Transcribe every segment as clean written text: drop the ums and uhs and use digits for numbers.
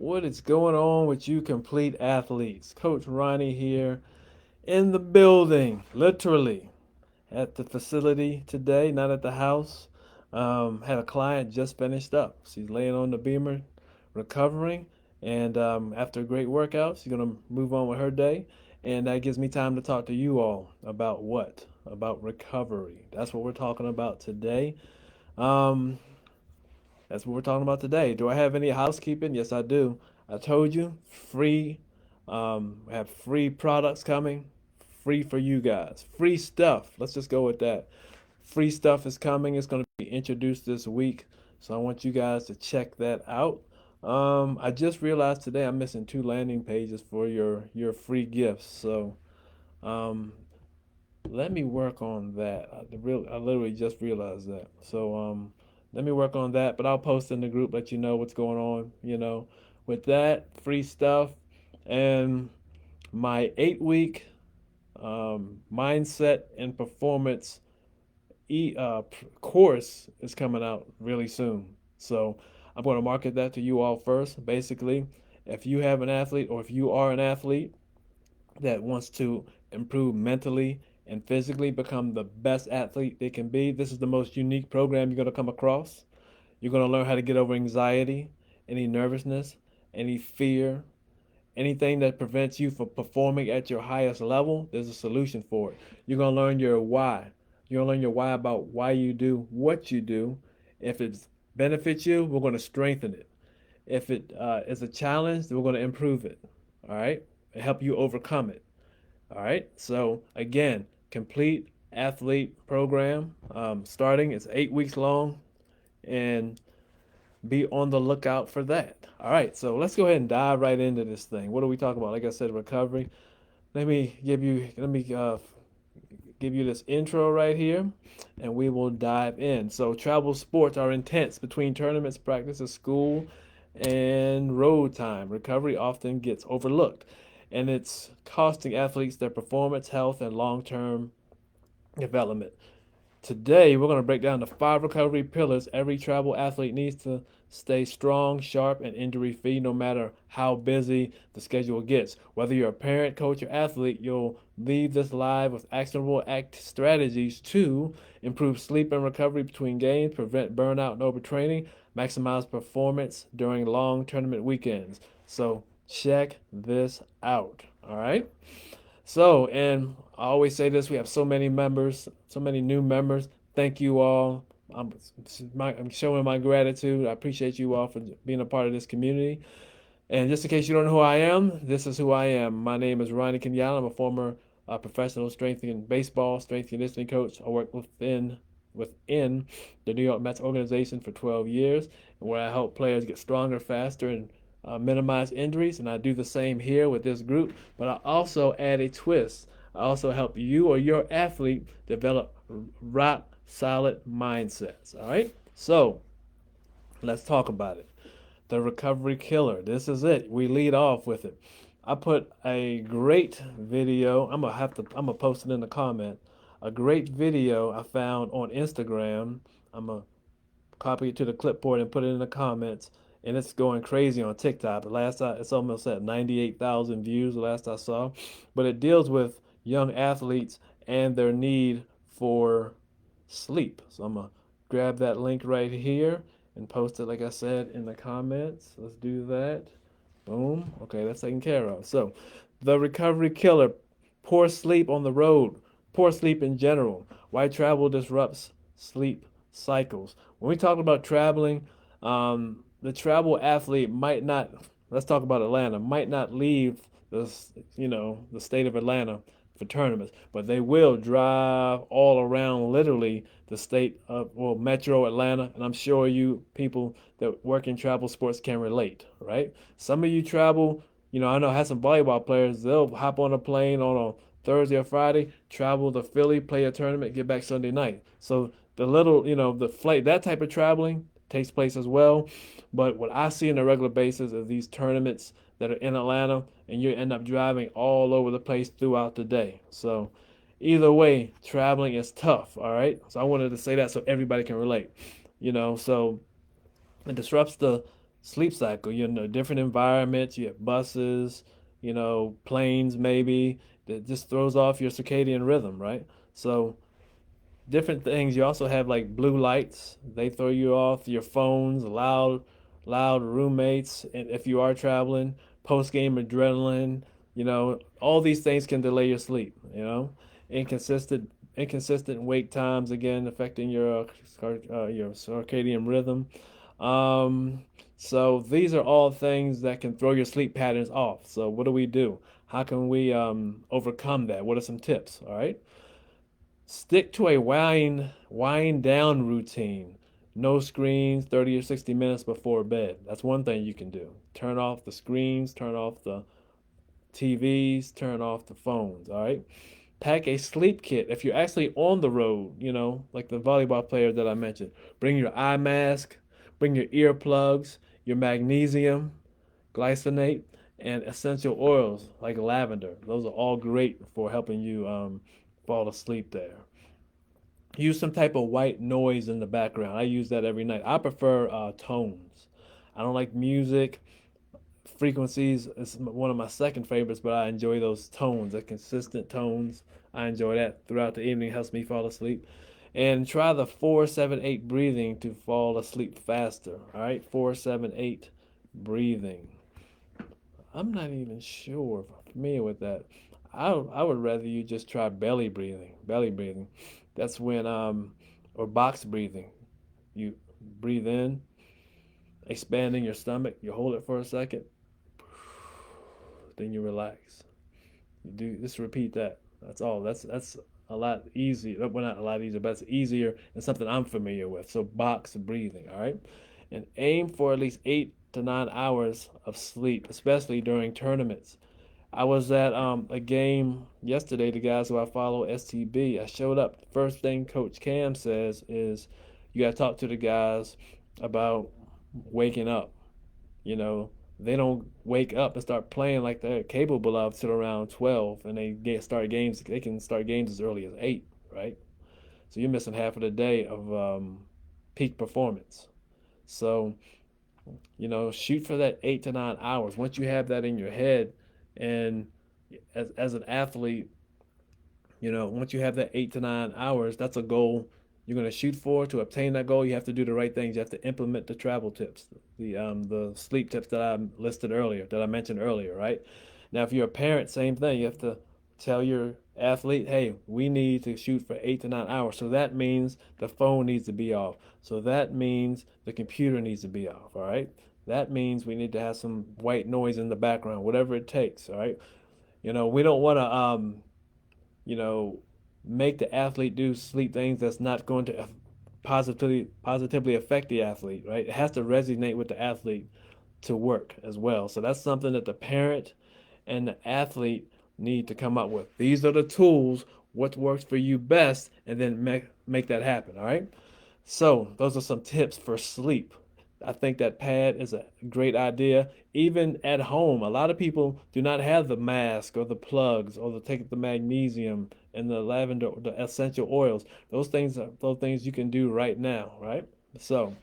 What is going on with you complete athletes? Coach Ronnie here in the building, literally at the facility today, not at the house. Had a client just finished up. She's laying on the beamer, recovering, and after a great workout, she's gonna move on with her day, and that gives me time to talk to you all about what? About recovery. That's what we're talking about today. Um, that's what we're talking about today. Do I have any housekeeping? Yes, I do. I told you, free. I have free products coming, free for you guys. Free stuff. Let's just go with that. Free stuff is coming. It's going to be introduced this week, so I want you guys to check that out. I just realized today I'm missing two landing pages for your free gifts. So um, let me work on that. I literally just realized that. So let me work on that. But I'll post in the group, let you know what's going on. With that free stuff and my 8 week mindset and performance course is coming out really soon. So I'm going to market that to you all first. Basically, if you have an athlete or if you are an athlete that wants to improve mentally and physically, become the best athlete they can be, this is the most unique program you're going to come across. You're going to learn how to get over anxiety, any nervousness, any fear, anything that prevents you from performing at your highest level. There's a solution for it. You're going to learn your why. You're going to learn your why about why you do what you do. If it benefits you, we're going to strengthen it. If it is a challenge, then we're going to improve it. All right? And help you overcome it. All right. So again, complete athlete program starting. It's 8 weeks long, and be on the lookout for that. All right. So let's go ahead and dive right into this thing. What are we talking about? Like I said, recovery. Let me give you this intro right here, and we will dive in. So travel sports are intense between tournaments, practices, school, and road time. Recovery often gets overlooked, and it's costing athletes their performance, health, and long-term development. Today, we're going to break down the 5 recovery pillars every travel athlete needs to stay strong, sharp, and injury free no matter how busy the schedule gets. Whether you're a parent, coach, or athlete, you'll leave this live with actionable strategies to improve sleep and recovery between games, prevent burnout and overtraining, maximize performance during long tournament weekends. So, check this out. All right. So, and I always say this, we have so many members, so many new members. Thank you all. I'm showing my gratitude. I appreciate you all for being a part of this community. And just in case you don't know who I am, this is who I am. My name is Ronnie Kenyatta. I'm a former professional strength and baseball strength and conditioning coach. I work within the New York Mets organization for 12 years, where I help players get stronger, faster, and minimize injuries. And I do the same here with this group. But I also add a twist. I also help you or your athlete develop rock solid mindsets. All right. So let's talk about it. The recovery killer. This is it. We lead off with it. I put a great video. I'm gonna post it in the comment. A great video I found on Instagram. I'm gonna copy it to the clipboard and put it in the comments. And it's going crazy on TikTok. It's almost at 98,000 views the last I saw. But it deals with young athletes and their need for sleep. So I'm gonna grab that link right here and post it, like I said, in the comments. Let's do that. Boom. Okay, that's taken care of. So, the recovery killer: poor sleep on the road, poor sleep in general. Why travel disrupts sleep cycles. When we talk about traveling, the travel athlete might not. Let's talk about Atlanta. Might not leave the state of Atlanta for tournaments, but they will drive all around, literally the state of, well, Metro Atlanta, and I'm sure you people that work in travel sports can relate, right? Some of you travel, I know I have some volleyball players. They'll hop on a plane on a Thursday or Friday, travel to Philly, play a tournament, get back Sunday night. So the little, the flight, that type of traveling takes place as well. But what I see on a regular basis is these tournaments that are in Atlanta, and you end up driving all over the place throughout the day. So either way, traveling is tough. All right. So I wanted to say that so everybody can relate. So it disrupts sleep cycle. You know, different environments. You have buses, planes maybe, that just throws off your circadian rhythm, right? So different things. You also have like blue lights. They throw you off. Your phones, loud roommates, and if you are traveling, post game adrenaline. All these things can delay your sleep. Inconsistent wake times again affecting your circadian rhythm. Um, so these are all things that can throw your sleep patterns off. So what do we do? How can we overcome that? What are some tips? All right. Stick to a wind down routine. No screens 30 or 60 minutes before bed. That's one thing you can do. Turn off the screens, turn off the TVs, turn off the phones, all right? Pack a sleep kit. If you're actually on the road, like the volleyball player that I mentioned, bring your eye mask, bring your earplugs, your magnesium, glycinate, and essential oils like lavender. Those are all great for helping you fall asleep there. Use some type of white noise in the background. I use that every night. I prefer tones. I don't like music. Frequencies is one of my second favorites, but I enjoy those tones, the consistent tones. I enjoy that throughout the evening. It helps me fall asleep. And try the 4-7-8 breathing to fall asleep faster. All right, 4-7-8 breathing. I'm not even sure if I'm familiar with that. I would rather you just try belly breathing. Belly breathing. That's when or box breathing. You breathe in, expanding your stomach. You hold it for a second, then you relax. You do just repeat that. That's all. That's a lot easier. Well, not a lot easier, but it's easier and something I'm familiar with. So box breathing. All right, and aim for at least 8 to 9 hours of sleep, especially during tournaments. I was at a game yesterday. The guys who I follow, STB. I showed up. First thing Coach Cam says is, you got to talk to the guys about waking up. You know, they don't wake up and start playing like they're capable of till around 12, and start games. They can start games as early as 8, right? So you're missing half of the day of peak performance. So shoot for that 8 to 9 hours. Once you have that in your head, and as an athlete, once you have that 8 to 9 hours, that's a goal you're going to shoot for. To obtain that goal, you have to do the right things. You have to implement the travel tips, the sleep tips that I listed earlier, that I mentioned earlier, right? Now, if you're a parent, same thing. You have to tell your athlete, hey, we need to shoot for 8 to 9 hours. So that means the phone needs to be off. So that means the computer needs to be off, all right? That means we need to have some white noise in the background, whatever it takes, all right? We don't want to you know, make the athlete do sleep things that's not going to positively affect the athlete, right? It has to resonate with the athlete to work as well. So that's something that the parent and the athlete need to come up with. These are the tools, what works for you best, and then make that happen, all right? So, those are some tips for sleep. I think that pad is a great idea. Even at home, a lot of people do not have the mask or the plugs or take the magnesium and the lavender, the essential oils. Those things you can do right now, right? So,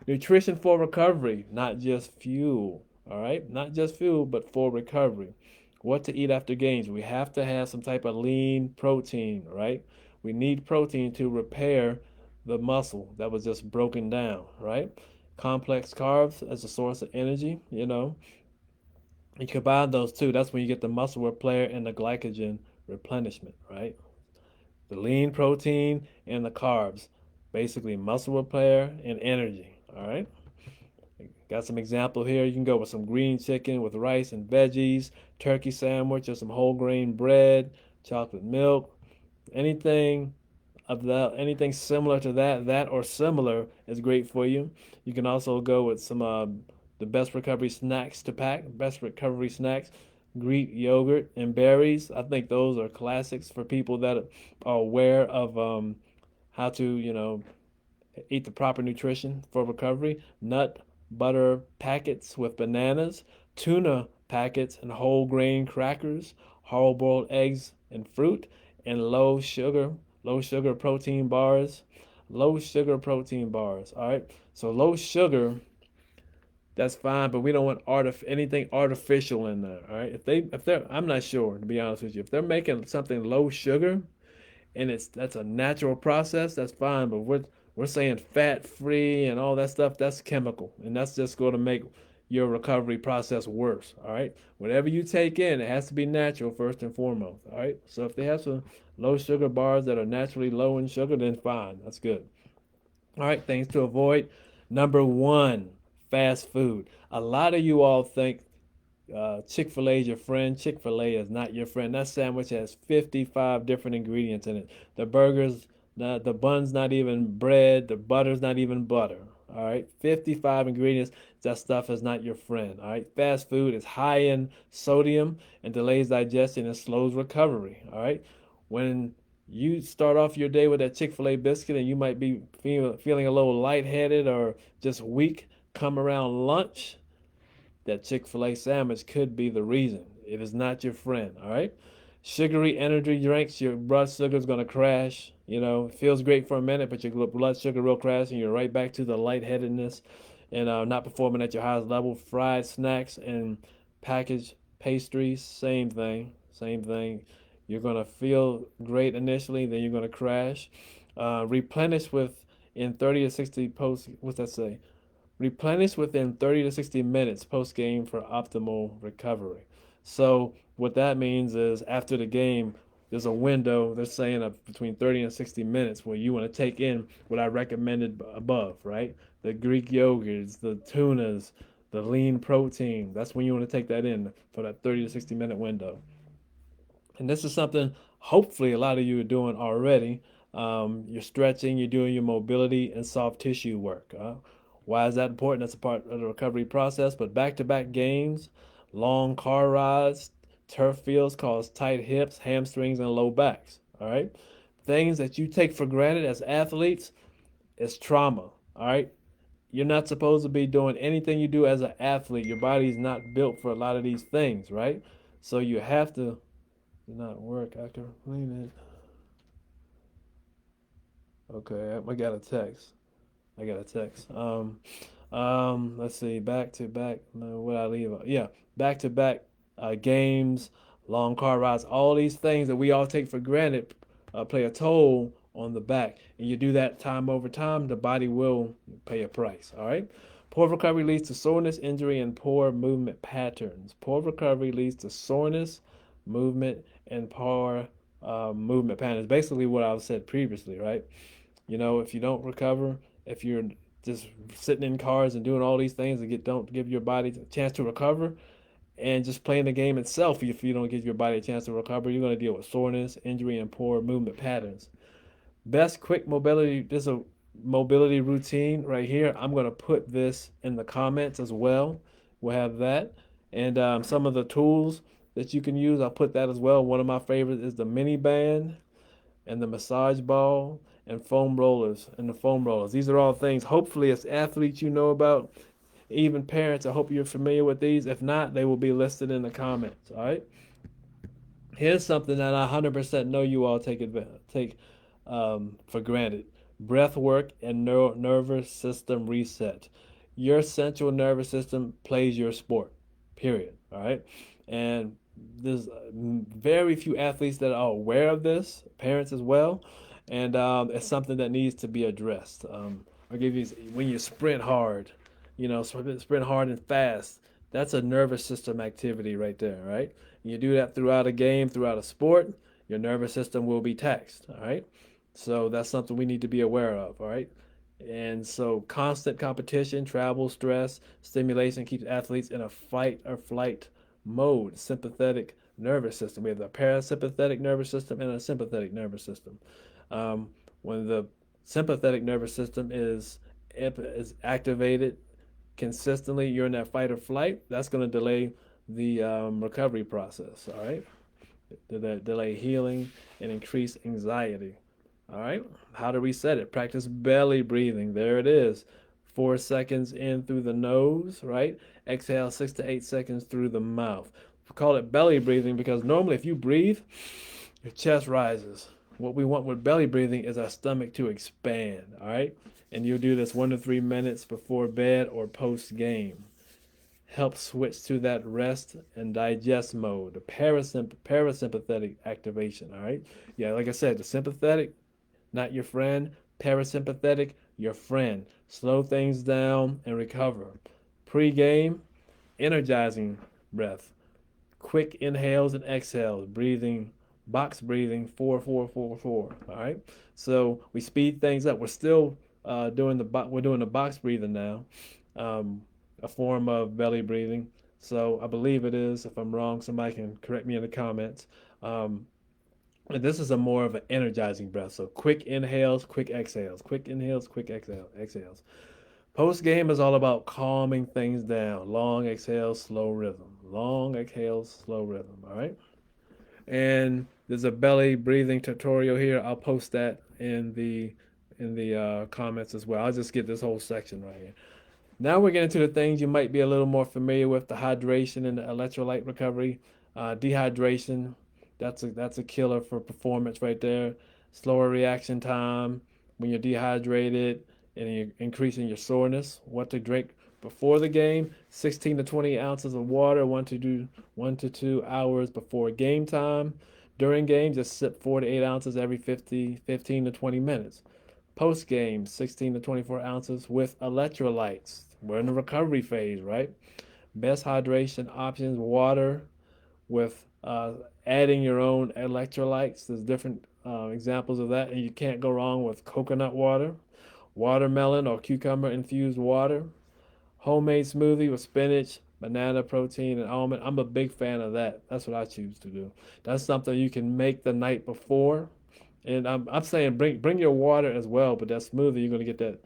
nutrition for recovery, not just fuel. All right, not just fuel, but for recovery. What to eat after games? We have to have some type of lean protein, right? We need protein to repair the muscle that was just broken down, right? Complex carbs as a source of energy, you combine those two. That's when you get the muscle repair and the glycogen replenishment, right? The lean protein and the carbs, basically muscle repair and energy, all right? Got some example here. You can go with some green chicken with rice and veggies, turkey sandwich, or some whole grain bread, chocolate milk, anything anything similar to that or similar is great for you. You can also go with some the best recovery snacks to pack. Best recovery snacks: Greek yogurt and berries. I think those are classics for people that are aware of how to eat the proper nutrition for recovery. Nut butter packets with bananas, tuna packets and whole grain crackers, hard boiled eggs and fruit, and low sugar protein bars. Low sugar protein bars. All right. So low sugar that's fine, but we don't want anything artificial in there. All right. If they're I'm not sure, to be honest with you. If they're making something low sugar and that's a natural process, that's fine. But we're saying fat free and all that stuff, that's chemical. And that's just going to make your recovery process worse. All right. Whatever you take in, it has to be natural first and foremost. All right. So if they have some low sugar bars that are naturally low in sugar, then fine. That's good. All right, things to avoid. Number one, fast food. A lot of you all think Chick-fil-A is your friend. Chick-fil-A is not your friend. That sandwich has 55 different ingredients in it. The burgers, the bun's not even bread. The butter's not even butter. All right, 55 ingredients. That stuff is not your friend. All right, fast food is high in sodium and delays digestion and slows recovery. All right, when you start off your day with that Chick-fil-A biscuit and you might be feeling a little lightheaded or just weak, come around lunch, that Chick-fil-A sandwich could be the reason. It is not your friend, all right? Sugary energy drinks, your blood sugar is going to crash. It feels great for a minute, but your blood sugar will crash and you're right back to the lightheadedness and not performing at your highest level. Fried snacks and packaged pastries, same thing, same thing. You're going to feel great initially, then you're going to crash. Replenish with in 30 to 60 post, what's that say? Replenish within 30 to 60 minutes post game for optimal recovery. So, what that means is after the game, there's a window, they're saying of between 30 and 60 minutes where you want to take in what I recommended above, right? The Greek yogurts, the tunas, the lean protein. That's when you want to take that in for that 30 to 60-minute window. And this is something hopefully a lot of you are doing already. You're stretching, you're doing your mobility and soft tissue work. Why is that important? That's a part of the recovery process. But back to back games, long car rides, turf fields cause tight hips, hamstrings, and low backs. All right. Things that you take for granted as athletes is trauma. All right. You're not supposed to be doing anything you do as an athlete. Your body's not built for a lot of these things, right? So you have to not work after cleaning. Okay, I got a text. I got a text. Let's see. Back to back. No, what I leave? Yeah, back to back games, long car rides. All these things that we all take for granted play a toll on the back, and you do that time over time, the body will pay a price. All right. Poor recovery leads to soreness, injury, and poor movement patterns. Poor recovery leads to soreness, movement, and poor movement patterns. Basically, what I've said previously, right? If you don't recover, if you're just sitting in cars and doing all these things that don't give your body a chance to recover, and just playing the game itself, if you don't give your body a chance to recover, you're going to deal with soreness, injury, and poor movement patterns. Best quick mobility. This is a mobility routine right here. I'm going to put this in the comments as well. We'll have that. And some of the tools that you can use, I'll put that as well. One of my favorites is the mini band and the massage ball and foam rollers and the foam rollers. These are all things hopefully as athletes you know about. Even parents, I hope you're familiar with these. If not, they will be listed in the comments. All right. Here's something that I 100% know you all take for granted: breath work and nervous system reset. Your central nervous system plays your sport. Period. All right. And there's very few athletes that are aware of this, parents as well, and it's something that needs to be addressed. I'll give you when you sprint hard, sprint hard and fast. That's a nervous system activity right there, right? You do that throughout a game, throughout a sport, your nervous system will be taxed, all right? So that's something we need to be aware of, all right? And so constant competition, travel, stress, stimulation keeps athletes in a fight or flight mode. Sympathetic nervous system. We have the parasympathetic nervous system and a sympathetic nervous system. When the sympathetic nervous system is activated consistently, you're in that fight or flight. That's going to delay the recovery process. All right, delay healing and increase anxiety. All right, how to reset it? Practice belly breathing. There it is. 4 seconds in through the nose, right? Exhale 6 to 8 seconds through the mouth. We call it belly breathing because normally if you breathe, your chest rises. What we want with belly breathing is our stomach to expand, all right? And you'll do this 1 to 3 minutes before bed or post game. help switch to that rest and digest mode, the parasympathetic activation. All right. Yeah, like I said, the sympathetic, not your friend. Parasympathetic, your friend. Slow things down and recover. Pre-game, energizing breath. Quick inhales and exhales, breathing, box breathing, 4 4 4 4. All right. So we speed things up. We're still we're doing the box breathing now, um, a form of belly breathing. So I believe it is. If I'm wrong, somebody can correct me in the comments. Um, and this is a more of an energizing breath. So quick inhales, quick exhales, quick inhales, quick exhales. Post game is all about calming things down. Long exhales, slow rhythm. Long exhales, slow rhythm. All right. And there's a belly breathing tutorial here. I'll post that in the comments as well. I'll just get this whole section right here. Now we're getting to the things you might be a little more familiar with: the hydration and the electrolyte recovery. Dehydration, that's a killer for performance right there. Slower reaction time when you're dehydrated and you're increasing your soreness. What to drink before the game: 16 to 20 ounces of water, 1 to 2 hours before game time. During game, just sip 4 to 8 ounces every 15 to 20 minutes. Post game, 16 to 24 ounces with electrolytes. We're in the recovery phase, right? Best hydration options: water with adding your own electrolytes. There's different examples of that, and you can't go wrong with coconut water, watermelon or cucumber infused water, homemade smoothie with spinach, banana protein, and almond. I'm a big fan of that. That's what I choose to do. That's something you can make the night before. And I'm saying bring your water as well, but that smoothie, you're gonna get that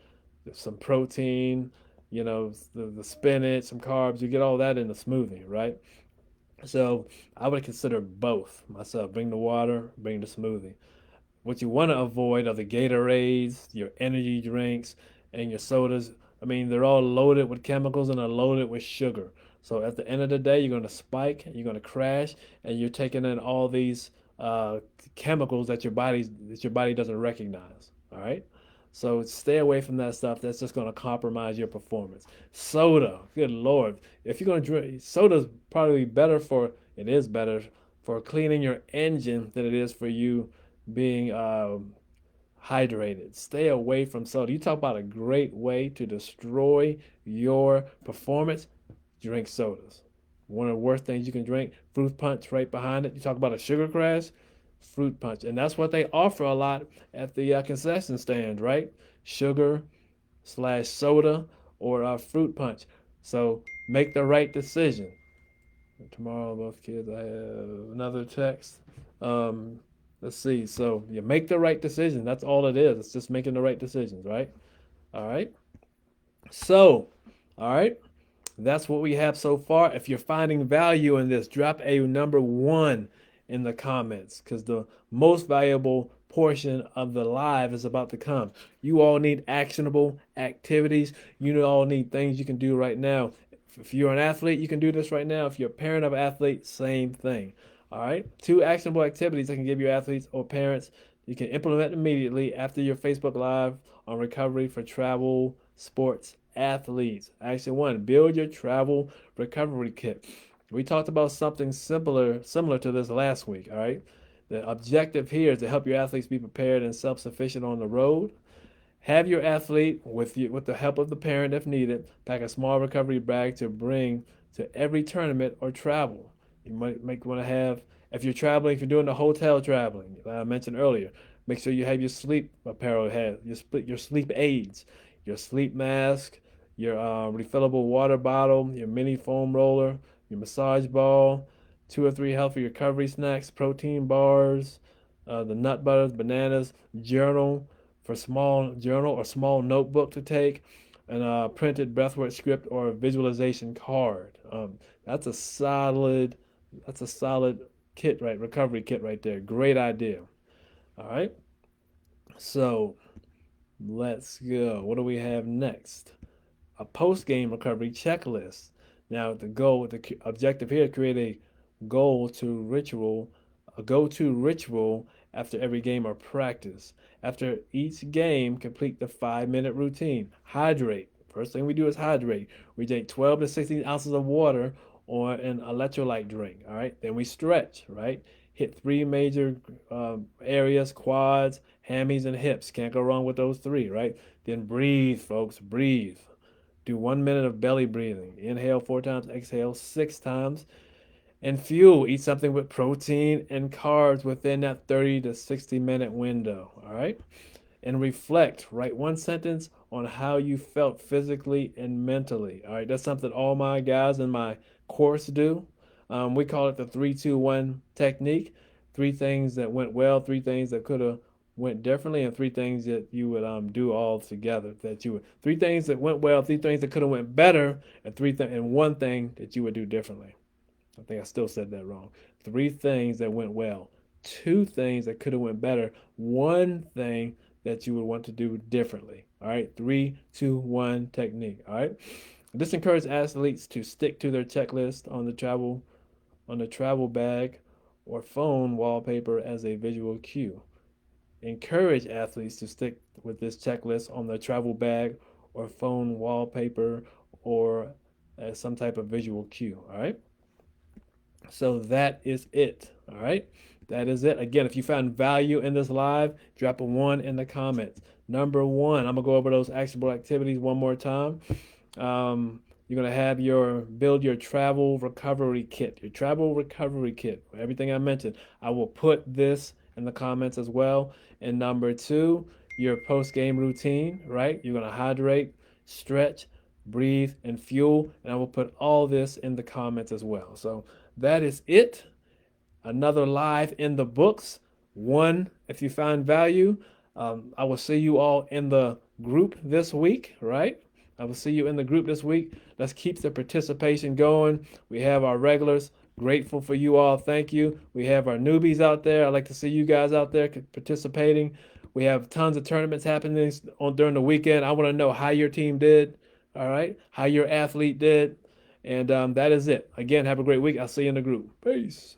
some protein, the spinach, some carbs. You get all that in the smoothie, right? So I would consider both myself. Bring the water, bring the smoothie. What you want to avoid are the Gatorades, your energy drinks, and your sodas. I mean, they're all loaded with chemicals and are loaded with sugar. So at the end of the day, you're going to spike, you're going to crash, and you're taking in all these uh, chemicals that your body doesn't recognize. All right. So stay away from that stuff. That's just going to compromise your performance. Soda, good Lord. If you're going to drink, soda's probably better for, it is better for cleaning your engine than it is for you being hydrated. Stay away from soda. You talk about a great way to destroy your performance. Drink sodas. One of the worst things you can drink. Fruit punch right behind it. You talk about a sugar crash. Fruit punch, and that's what they offer a lot at the concession stand, right? Sugar slash soda or fruit punch. So make the right decision. Tomorrow, both kids, I have another text. Um, let's see. So you make the right decision. That's all it is. It's just making the right decisions, right? All right. So, all right. That's what we have so far. If you're finding value in this, drop a number 1 in the comments because the most valuable portion of the live is about to come. You all need actionable activities. You all need things you can do right now. If you're an athlete, you can do this right now. If you're a parent of an athlete, same thing. All right. 2 actionable activities I can give your athletes or parents. You can implement immediately after your Facebook Live on recovery for travel, sports, athletes. Action 1, build your travel recovery kit. We talked about something similar to this last week, all right? The objective here is to help your athletes be prepared and self-sufficient on the road. Have your athlete, with the help of the parent if needed, pack a small recovery bag to bring to every tournament or travel. You might want to have, if you're traveling, if you're doing the hotel traveling, I mentioned earlier, make sure you have your sleep apparel, your sleep aids, your sleep mask, your refillable water bottle, your mini foam roller, your massage ball, 2 or 3 healthy recovery snacks, protein bars, the nut butters, bananas, journal or small notebook to take, and a printed breathwork script or a visualization card. That's a solid kit, right? Recovery kit right there. Great idea. All right. So let's go. What do we have next? A post-game recovery checklist. Now the objective here is create goal to ritual, a go-to ritual after every game or practice. After each game, complete the 5-minute routine. Hydrate, First thing we do is hydrate. We take 12 to 16 ounces of water or an electrolyte drink. All right. Then we stretch, right? Hit three major areas: quads, hammies, and hips. Can't go wrong with those three, right? Then breathe, folks. Breathe. Do 1 minute of belly breathing. Inhale 4 times, exhale 6 times. And fuel, eat something with protein and carbs within that 30 to 60-minute window. All right. And reflect. Write one sentence on how you felt physically and mentally. All right. That's something all my guys in my course do. We call it the 3-2-1 technique. Three things that went well, three things that could have went differently, and three things that you would do all together. Three things that went well, three things that could have went better, and and one thing that you would do differently. I think I still said that wrong. Three things that went well, two things that could have went better, one thing that you would want to do differently. All right, 3-2-1 technique. All right. This encourages athletes to stick to their checklist on the travel bag or phone wallpaper as a visual cue. Encourage athletes to stick with this checklist on the travel bag or phone wallpaper or as some type of visual cue. All right. So that is it. All right. That is it. Again, if you found value in this live, drop a 1 in the comments. Number 1, I'm going to go over those actionable activities one more time. You're going to have build your travel recovery kit, everything I mentioned. I will put this in the comments as well. And number 2, your post-game routine, right? You're going to hydrate, stretch, breathe, and fuel. And I will put all this in the comments as well. So that is it. Another live in the books. 1, if you found value. I will see you all in the group this week, right? I will see you in the group this week. Let's keep the participation going. We have our regulars. Grateful for you all. Thank you. We have our newbies out there. I'd like to see you guys out there participating. We have tons of tournaments happening during the weekend. I want to know how your team did, all right? How your athlete did. And that is it. Again, have a great week. I'll see you in the group. Peace.